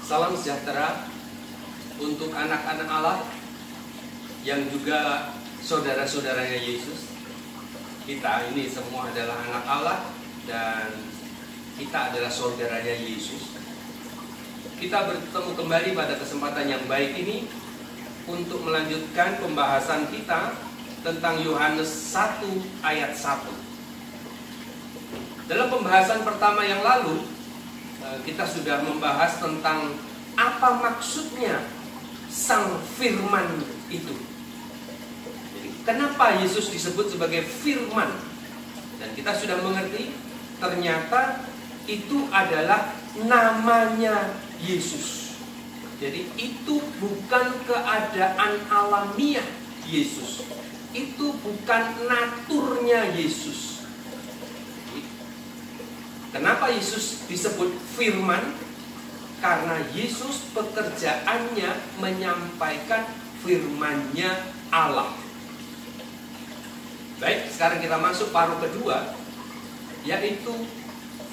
Salam sejahtera untuk anak-anak Allah yang juga saudara-saudaranya Yesus. Kita ini semua adalah anak Allah dan kita adalah saudaranya Yesus. Kita bertemu kembali pada kesempatan yang baik ini untuk melanjutkan pembahasan kita tentang Yohanes 1 ayat 1. Dalam pembahasan pertama yang lalu, kita sudah membahas tentang apa maksudnya Sang Firman itu. Jadi, kenapa Yesus disebut sebagai Firman? Dan kita sudah mengerti, ternyata itu adalah namanya Yesus. Jadi itu bukan keadaan alamiah Yesus. Itu bukan naturnya Yesus. Kenapa Yesus disebut Firman? Karena Yesus pekerjaannya menyampaikan firman-Nya Allah. Baik, sekarang kita masuk paruh kedua, yaitu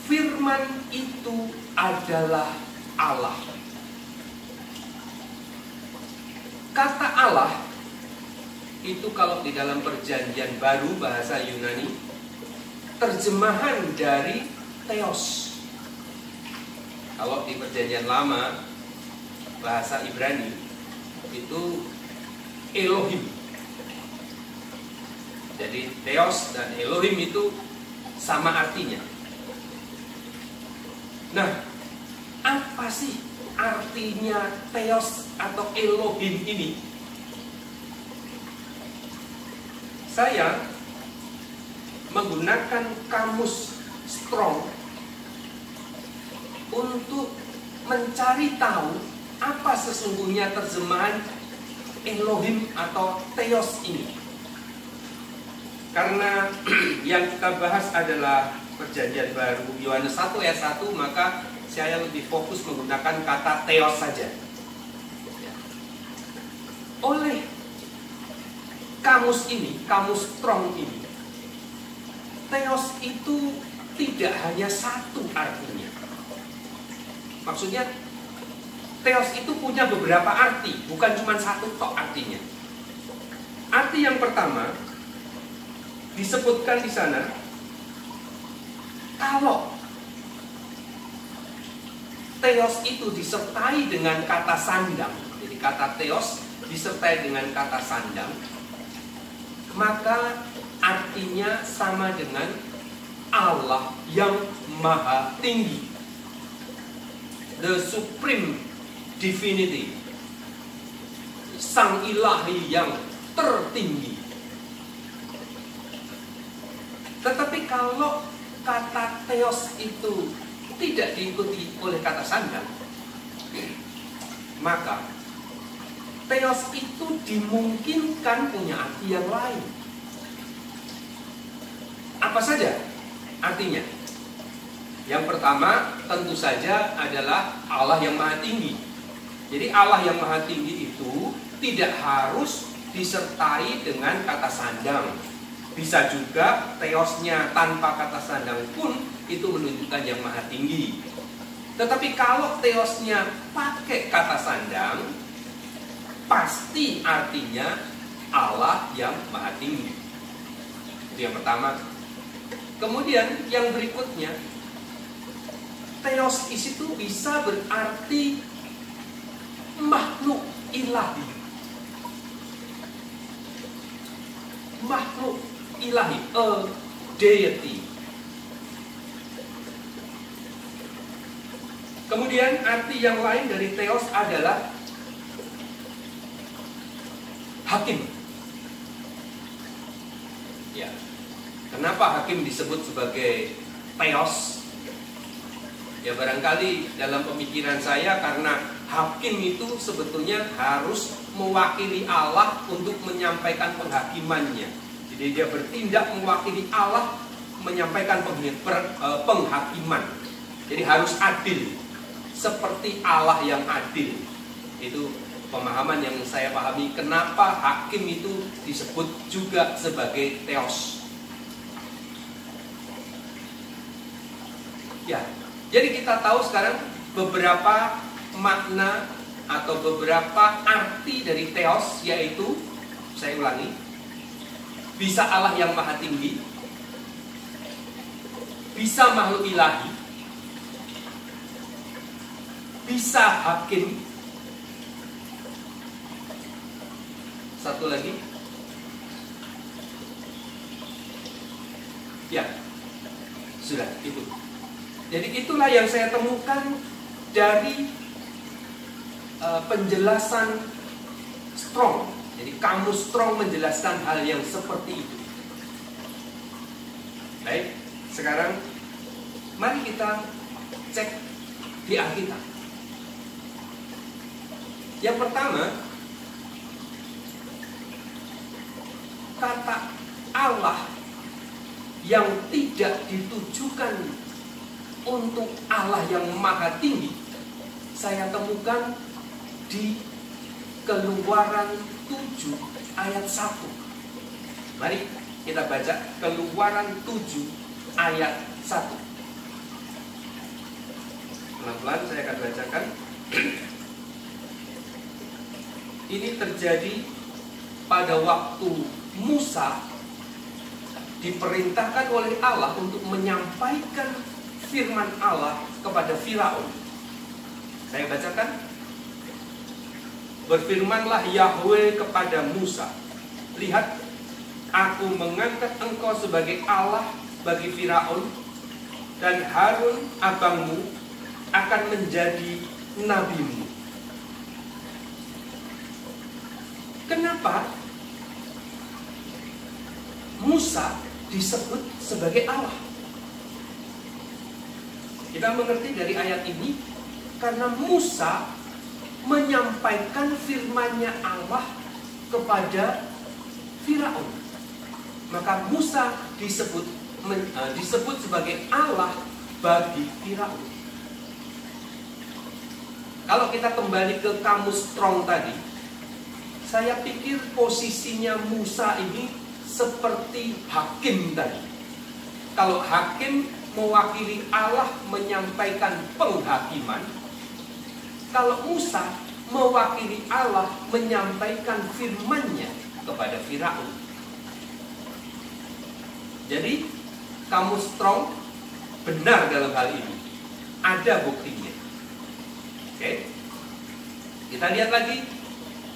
firman itu adalah Allah. Kata Allah itu kalau di dalam Perjanjian Baru bahasa Yunani, terjemahan dari Theos. Kalau di Perjanjian Lama bahasa Ibrani itu Elohim. Jadi Theos dan Elohim itu sama artinya. Nah, apa sih artinya Theos atau Elohim ini? Saya menggunakan kamus Strong untuk mencari tahu apa sesungguhnya terjemahan Elohim atau Theos ini. Karena yang kita bahas adalah Perjanjian Baru Yohanes 1 ayat 1, maka saya lebih fokus menggunakan kata Theos saja. Oleh kamus ini, kamus Strong ini, Theos itu tidak hanya satu artinya. Maksudnya Theos itu punya beberapa arti, bukan cuma satu tok artinya. Arti yang pertama disebutkan di sana, kalau Theos itu disertai dengan kata sandang, jadi kata Theos disertai dengan kata sandang, maka artinya sama dengan Allah yang maha tinggi, the supreme divinity, sang ilahi yang tertinggi. Tetapi kalau kata Theos itu tidak diikuti oleh kata sandang, maka Theos itu dimungkinkan punya arti yang lain. Apa saja artinya? Yang pertama tentu saja adalah Allah yang maha tinggi. Jadi Allah yang maha tinggi itu tidak harus disertai dengan kata sandang. Bisa juga Theosnya tanpa kata sandang pun itu menunjukkan yang maha tinggi. Tetapi kalau Theosnya pakai kata sandang, pasti artinya Allah yang maha tinggi. Itu yang pertama. Kemudian yang berikutnya, Theos itu bisa berarti makhluk ilahi. Makhluk ilahi, a deity. Kemudian arti yang lain dari Theos adalah hakim. Ya. Kenapa hakim disebut sebagai Theos? Ya barangkali dalam pemikiran saya karena hakim itu sebetulnya harus mewakili Allah untuk menyampaikan penghakimannya. Jadi dia bertindak mewakili Allah menyampaikan penghakiman. Jadi harus adil, seperti Allah yang adil. Itu pemahaman yang saya pahami kenapa hakim itu disebut juga sebagai Theos. Ya, jadi kita tahu sekarang beberapa makna atau beberapa arti dari theos, yaitu, saya ulangi, bisa Allah yang maha tinggi, bisa makhluk ilahi, bisa hakim, satu lagi, ya, sudah itu. Jadi itulah yang saya temukan dari penjelasan Strong. Jadi kamus Strong menjelaskan hal yang seperti itu. Baik, sekarang mari kita cek di Alkitab. Yang pertama, kata Allah yang tidak ditujukan untuk Allah yang maha tinggi, saya temukan di Keluaran 7 ayat 1. Mari kita baca Keluaran 7 ayat 1. Pelan-pelan saya akan bacakan. Ini terjadi pada waktu Musa diperintahkan oleh Allah untuk menyampaikan firman Allah kepada Firaun. Saya bacakan. Berfirmanlah Yahweh kepada Musa, lihat, aku mengangkat engkau sebagai Allah bagi Firaun, dan Harun abangmu akan menjadi nabimu. Kenapa Musa disebut sebagai Allah? Kita mengerti dari ayat ini, karena Musa menyampaikan firman-Nya Allah kepada Firaun. Maka Musa disebut sebagai Allah bagi Firaun. Kalau kita kembali ke kamus Strong tadi, saya pikir posisinya Musa ini seperti hakim tadi. Kalau hakim mewakili Allah menyampaikan penghakiman, kalau Musa mewakili Allah menyampaikan firman-Nya kepada Firaun. Jadi kamus Strong benar dalam hal ini. Ada buktinya. Oke. Kita lihat lagi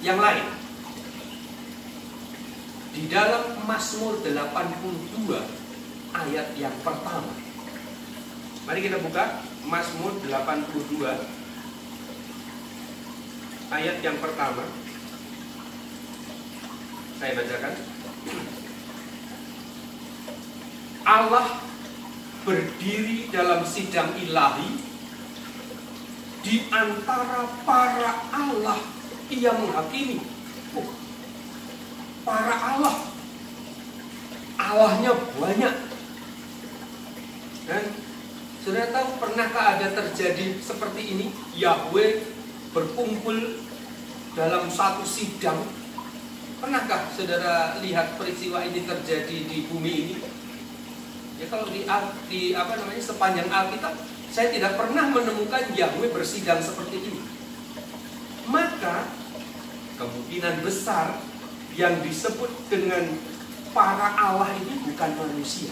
yang lain. Di dalam Mazmur 82 ayat yang pertama. Mari kita buka Mazmur 82 ayat yang pertama. Saya bacakan. Allah berdiri dalam sidang ilahi, di antara para Allah ia menghakimi. Para Allah, Allahnya banyak. Dan saudara tahu, pernahkah ada terjadi seperti ini? Yahweh berkumpul dalam satu sidang. Pernahkah saudara lihat peristiwa ini terjadi di bumi ini? Ya, kalau di sepanjang Alkitab, saya tidak pernah menemukan Yahweh bersidang seperti ini. Maka kemungkinan besar yang disebut dengan para Allah ini bukan manusia.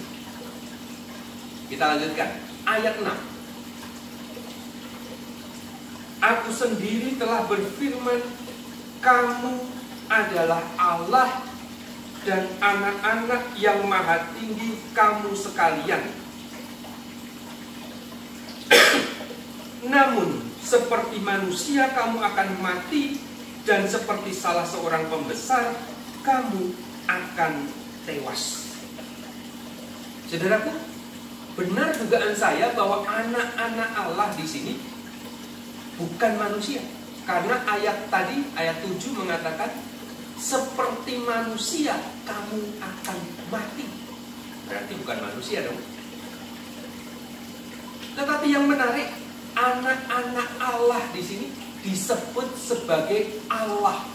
Kita lanjutkan ayat 6. Aku sendiri telah berfirman, kamu adalah Allah dan anak-anak yang maha tinggi kamu sekalian. Namun seperti manusia kamu akan mati, dan seperti salah seorang pembesar kamu akan tewas. Saudaraku, benar dugaan saya bahwa anak-anak Allah di sini bukan manusia. Karena ayat tadi, ayat 7 mengatakan, seperti manusia kamu akan mati. Berarti bukan manusia dong. Tetapi yang menarik, anak-anak Allah di sini disebut sebagai Allah.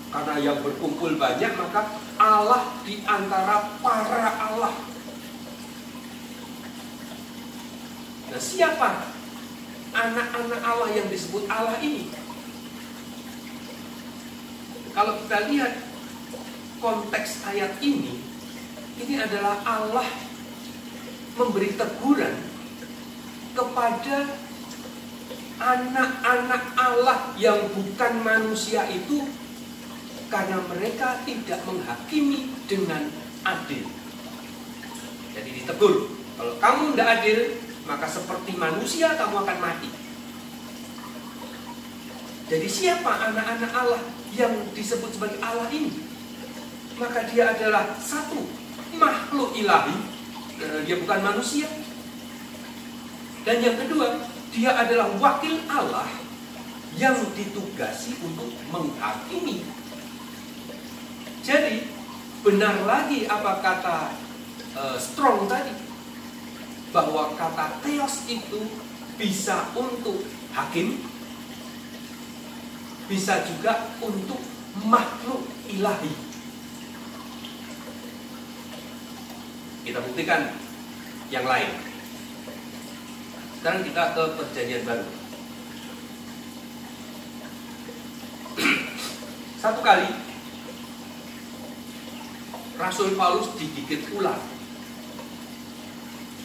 Karena yang berkumpul banyak, maka Allah di antara para Allah. Nah, siapa anak-anak Allah yang disebut Allah ini. Kalau kita lihat konteks ayat ini adalah Allah memberi teguran kepada anak-anak Allah yang bukan manusia itu, karena mereka tidak menghakimi dengan adil. Jadi ditegur, kalau kamu tidak adil, maka seperti manusia kamu akan mati. Jadi siapa anak-anak Allah yang disebut sebagai Allah ini? Maka dia adalah satu makhluk ilahi, dia bukan manusia. Dan yang kedua, dia adalah wakil Allah yang ditugasi untuk menghakimi. Jadi benar lagi apa kata Strong tadi, bahwa kata theos itu bisa untuk hakim, bisa juga untuk makhluk ilahi. Kita buktikan yang lain. Sekarang kita ke Perjanjian Baru. Satu kali Rasul Paulus digigit ular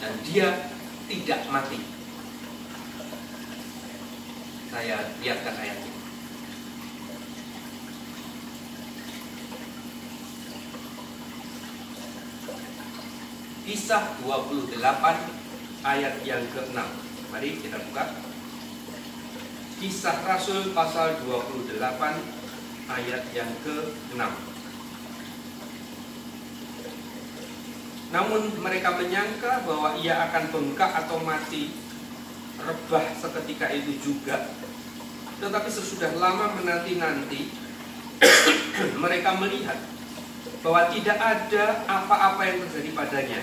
dan dia tidak mati. Saya lihatkan ayatnya. Kisah 28 ayat yang ke-6. Mari kita buka. Kisah Rasul pasal 28 ayat yang ke-6. Namun mereka menyangka bahwa ia akan bengkak atau mati, rebah seketika itu juga. Tetapi sesudah lama menanti-nanti, mereka melihat bahwa tidak ada apa-apa yang terjadi padanya.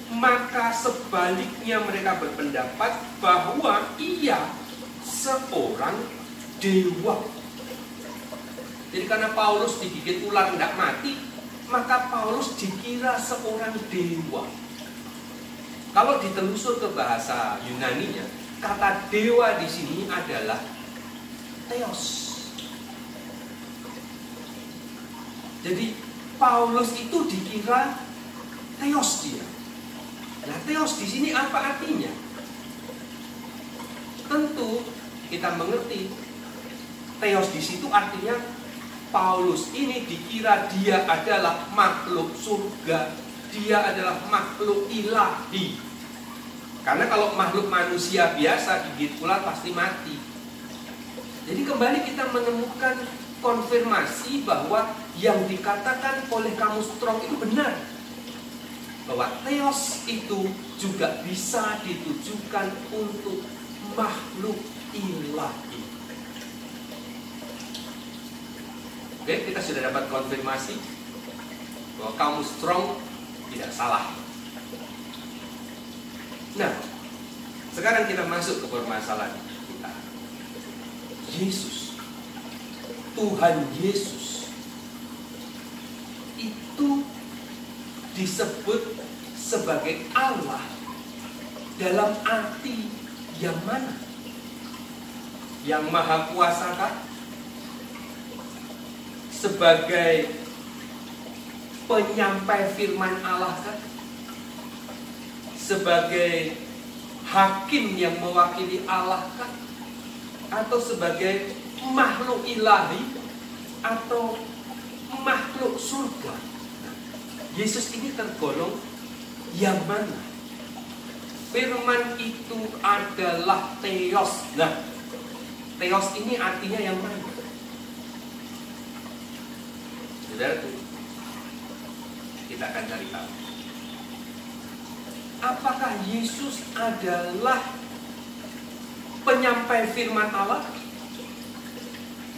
Maka sebaliknya mereka berpendapat bahwa ia seorang dewa. Jadi karena Paulus digigit ular tidak mati, maka Paulus dikira seorang dewa. Kalau ditelusur ke bahasa Yunaninya, kata dewa di sini adalah theos. Jadi Paulus itu dikira theos dia. Nah, theos di sini apa artinya? Tentu kita mengerti theos di situ artinya Paulus ini dikira dia adalah makhluk surga, dia adalah makhluk ilahi. Karena kalau makhluk manusia biasa digigit ular pasti mati. Jadi kembali kita menemukan konfirmasi bahwa yang dikatakan oleh Kamus Strong itu benar, bahwa theos itu juga bisa ditujukan untuk makhluk ilahi. Oke, kita sudah dapat konfirmasi bahwa Kamus Strong tidak salah. Nah, sekarang kita masuk ke permasalahan kita. Yesus, Tuhan Yesus itu disebut sebagai Allah dalam arti yang mana? Yang Maha Kuasa kah? Sebagai penyampai firman Allah kah? Sebagai hakim yang mewakili Allah kah? Atau sebagai makhluk ilahi atau makhluk surga? Yesus ini tergolong yang mana? Firman itu adalah theos. Nah, theos ini artinya yang mana? Saudaraku, kita akan cari tahu. Apakah Yesus adalah penyampai firman Allah?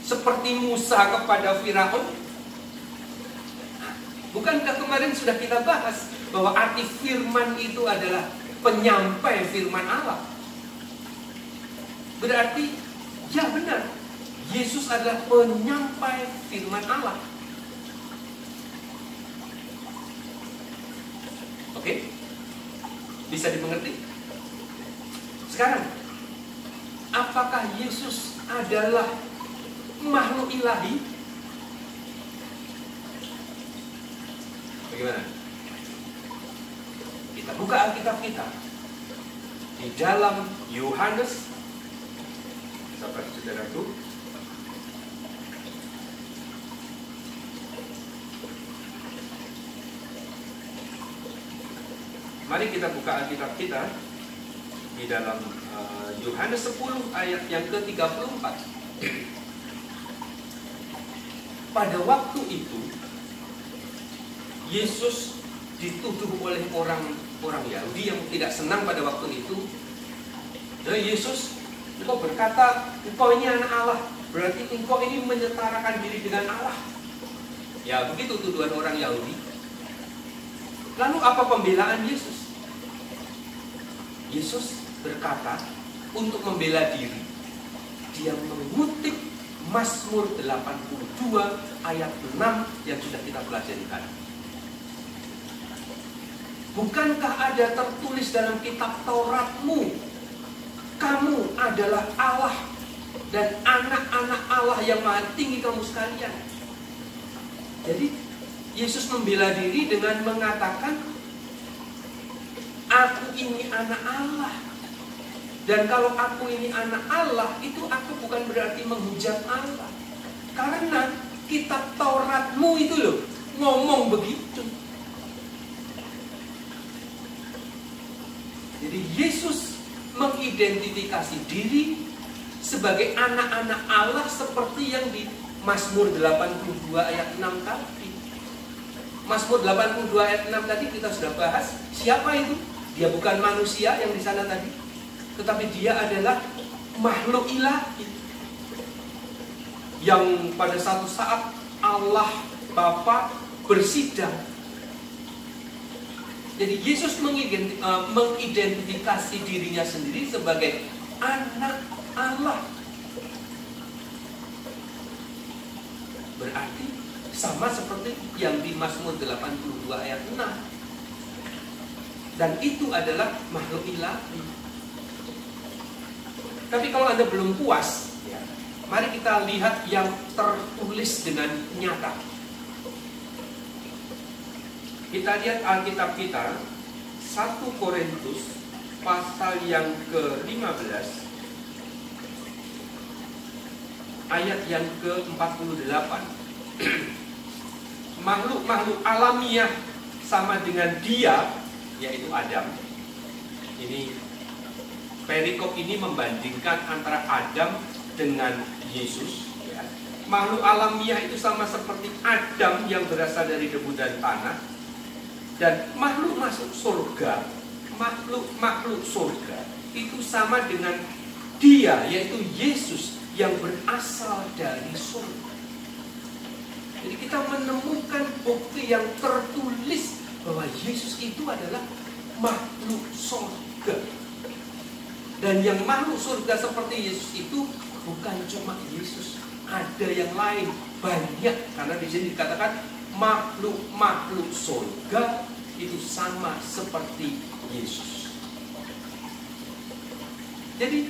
Seperti Musa kepada Firaun? Bukankah kemarin sudah kita bahas bahwa arti firman itu adalah penyampai firman Allah? Berarti, ya benar, Yesus adalah penyampai firman Allah. Oke? Bisa dimengerti? Sekarang, apakah Yesus adalah makhluk ilahi? Bagaimana? Kita buka Alkitab kita. Di dalam Yohanes, saudara-saudaraku, mari kita buka Alkitab kita di dalam Yohanes 10 ayat yang ke-34. Pada waktu itu Yesus dituduh oleh orang Yahudi yang tidak senang pada waktu itu. Dan Yesus, engkau berkata, engkau ini anak Allah, berarti engkau ini menyetarakan diri dengan Allah. Ya, begitu tuduhan orang Yahudi. Lalu apa pembelaan Yesus? Yesus berkata, untuk membela diri, dia mengutip Mazmur 82 ayat 6 yang sudah kita pelajari tadi. Bukankah ada tertulis dalam kitab Tauratmu, kamu adalah Allah dan anak-anak Allah yang maha tinggi kamu sekalian. Jadi Yesus membela diri dengan mengatakan, aku ini anak Allah. Dan kalau aku ini anak Allah, itu aku bukan berarti menghujat Allah. Karena kitab Tauratmu itu loh ngomong begitu. Jadi Yesus mengidentifikasi diri sebagai anak-anak Allah seperti yang di Mazmur 82 ayat 6 tadi. Mazmur 82 ayat 6 tadi kita sudah bahas. Siapa itu? Dia bukan manusia yang di sana tadi, tetapi dia adalah makhluk ilahi yang pada satu saat Allah Bapa bersidang. Jadi Yesus mengidentifikasi dirinya sendiri sebagai anak Allah. Berarti sama seperti yang di Mazmur 82 ayat 6. Dan itu adalah makhluk ilahi. Tapi kalau Anda belum puas, ya, mari kita lihat yang tertulis dengan nyata. Kita lihat Alkitab kita, 1 Korintus pasal yang ke-15 ayat yang ke-48. Makhluk-makhluk alamiah sama dengan dia, yaitu Adam. Ini perikop ini membandingkan antara Adam dengan Yesus, ya. Makhluk alamiah itu sama seperti Adam yang berasal dari debu dan tanah. Dan makhluk masuk surga, makhluk surga itu sama dengan dia, yaitu Yesus yang berasal dari surga. Jadi kita menemukan bukti yang tertulis bahwa Yesus itu adalah makhluk surga. Dan yang makhluk surga seperti Yesus itu bukan cuma Yesus, ada yang lain, banyak. Karena di sini dikatakan makhluk surga itu sama seperti Yesus. Jadi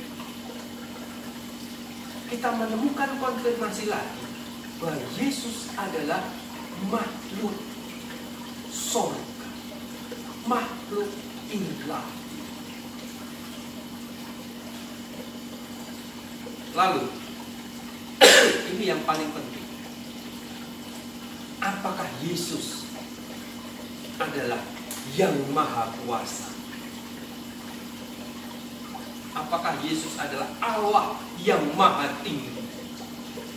kita menemukan konfirmasi lagi bahwa Yesus adalah makhluk surga, makhluk ilahi. Lalu ini yang paling penting. Apakah Yesus adalah yang maha kuasa? Apakah Yesus adalah Allah yang maha tinggi?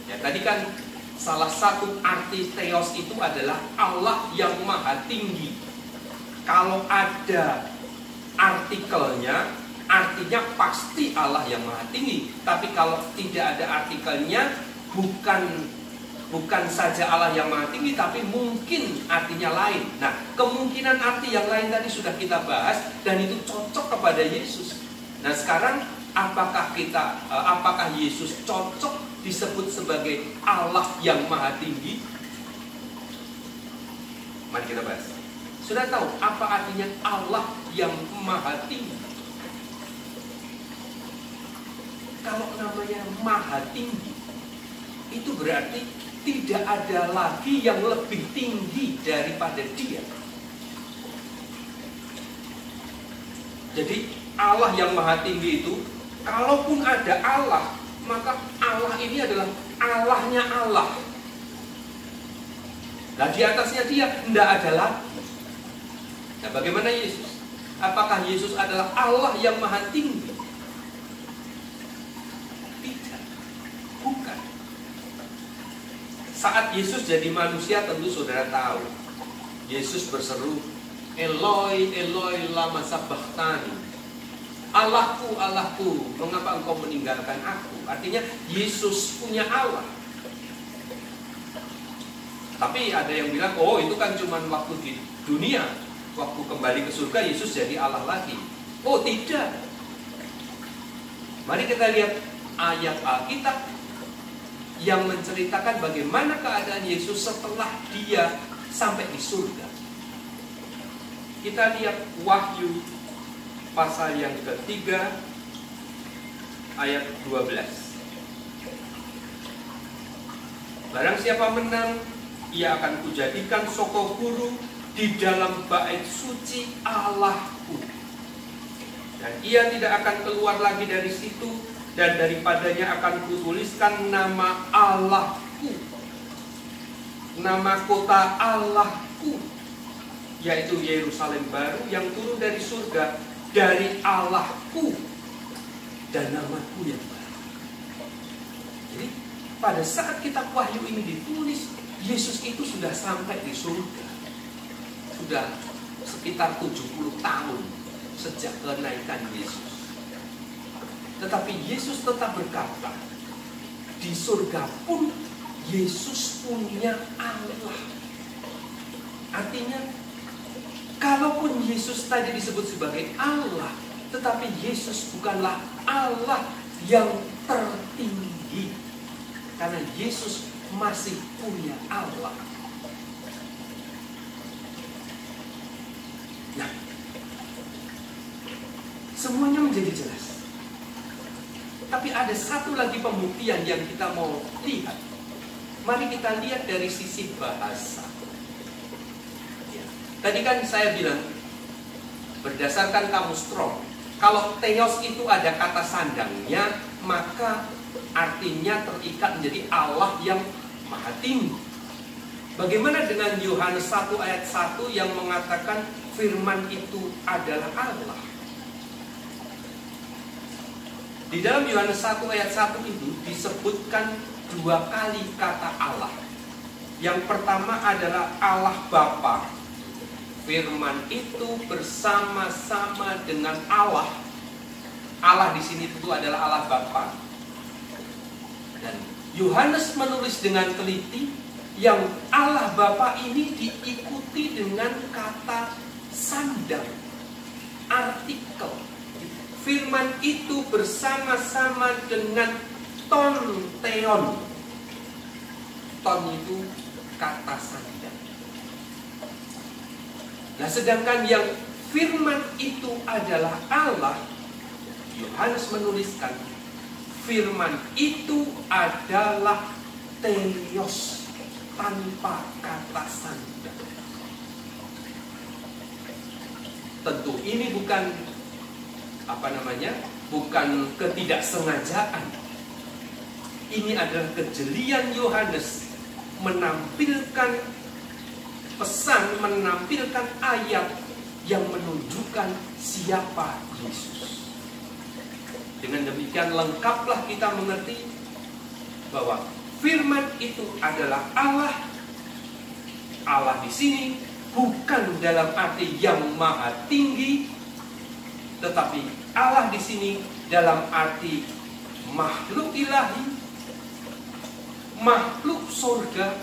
Ya, tadi kan salah satu arti theos itu adalah Allah yang maha tinggi. Kalau ada artikelnya, artinya pasti Allah yang maha tinggi. Tapi kalau tidak ada artikelnya, bukan saja Allah yang maha tinggi, tapi mungkin artinya lain. Nah, kemungkinan arti yang lain tadi sudah kita bahas, dan itu cocok kepada Yesus. Nah, sekarang apakah Yesus cocok disebut sebagai Allah yang maha tinggi? Mari kita bahas. Sudah tahu apa artinya Allah yang maha tinggi? kalau namanya maha tinggi, itu berarti tidak ada lagi yang lebih tinggi daripada dia. Jadi Allah yang maha tinggi itu, kalaupun ada Allah, maka Allah ini adalah Allahnya Allah. Nah, di atasnya dia tidak ada lagi. Nah, bagaimana Yesus? Apakah Yesus adalah Allah yang maha tinggi? Tidak, bukan. Saat Yesus jadi manusia, tentu saudara tahu, Yesus berseru, Eloi, Eloi, lama sabachthani. Allahku, Allahku, mengapa engkau meninggalkan aku? Artinya Yesus punya Allah. Tapi ada yang bilang, oh itu kan cuma waktu di dunia. Waktu kembali ke surga, Yesus jadi Allah lagi. Oh tidak. Mari kita lihat ayat Alkitab yang menceritakan bagaimana keadaan Yesus setelah dia sampai di surga. Kita lihat Wahyu pasal yang ketiga ayat 12. Barang siapa menang, ia akan kujadikan soko guru di dalam bait suci Allahku, dan ia tidak akan keluar lagi dari situ, dan daripadanya akan kutuliskan nama Allahku, nama kota Allahku, yaitu Yerusalem baru yang turun dari surga dari Allahku, dan namaku yang baru. Jadi pada saat kitab Wahyu ini ditulis, Yesus itu sudah sampai di surga. Sudah sekitar 70 tahun sejak kenaikan Yesus. Tetapi Yesus tetap berkata, di surga pun Yesus punya Allah. Artinya, kalaupun Yesus tadi disebut sebagai Allah, tetapi Yesus bukanlah Allah yang tertinggi. Karena Yesus masih punya Allah. Nah, semuanya menjadi jelas. Tapi ada satu lagi pembuktian yang kita mau lihat. Mari kita lihat dari sisi bahasa. Ya. Tadi kan saya bilang, berdasarkan kamus Strong, kalau theos itu ada kata sandangnya, maka artinya terikat menjadi Allah yang maha tinggi. Bagaimana dengan Yohanes 1 ayat 1 yang mengatakan firman itu adalah Allah? Di dalam Yohanes 1 ayat 1 itu disebutkan 2 kali kata Allah. Yang pertama adalah Allah Bapa. Firman itu bersama-sama dengan Allah. Allah di sini tentu adalah Allah Bapa. Dan Yohanes menulis dengan teliti yang Allah Bapa ini diikuti dengan kata sandang, artikel. Firman itu bersama-sama dengan ton theon. Ton itu kata sandang. Nah, sedangkan yang firman itu adalah Allah, Yohanes menuliskan firman itu adalah theos, tanpa kata sandang. Tentu ini bukan bukan ketidaksengajaan. Ini adalah kejelian Yohanes menampilkan pesan, menampilkan ayat yang menunjukkan siapa Yesus. Dengan demikian lengkaplah kita mengerti bahwa firman itu adalah Allah. Allah di sini bukan dalam arti yang maha tinggi, tetapi Allah di sini dalam arti makhluk ilahi, makhluk surga,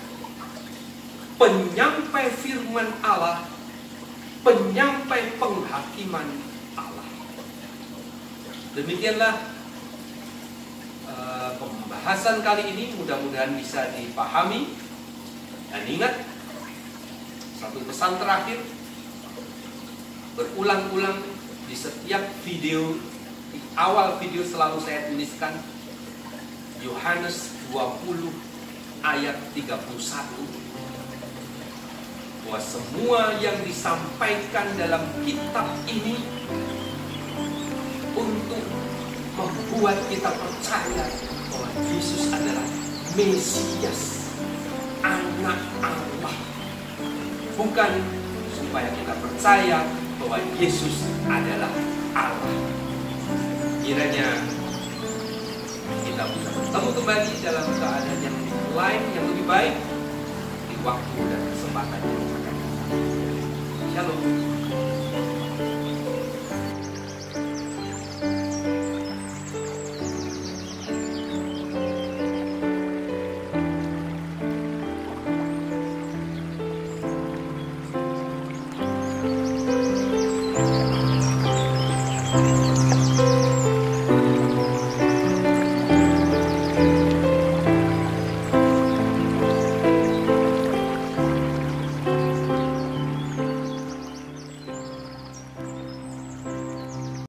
penyampai firman Allah, penyampai penghakiman Allah. Demikianlah pembahasan kali ini, mudah-mudahan bisa dipahami. Dan ingat, satu pesan terakhir, berulang-ulang di setiap video Di awal video selalu saya tuliskan Yohanes 20 ayat 31, bahwa semua yang disampaikan dalam kitab ini untuk membuat kita percaya bahwa Yesus adalah Mesias, Anak Allah. Bukan supaya kita percaya bahwa Yesus adalah Allah. Kiranya kita bisa bertemu kembali dalam keadaan yang lain, yang lebih baik di waktu dan kesempatan yang akan datang. Shalom.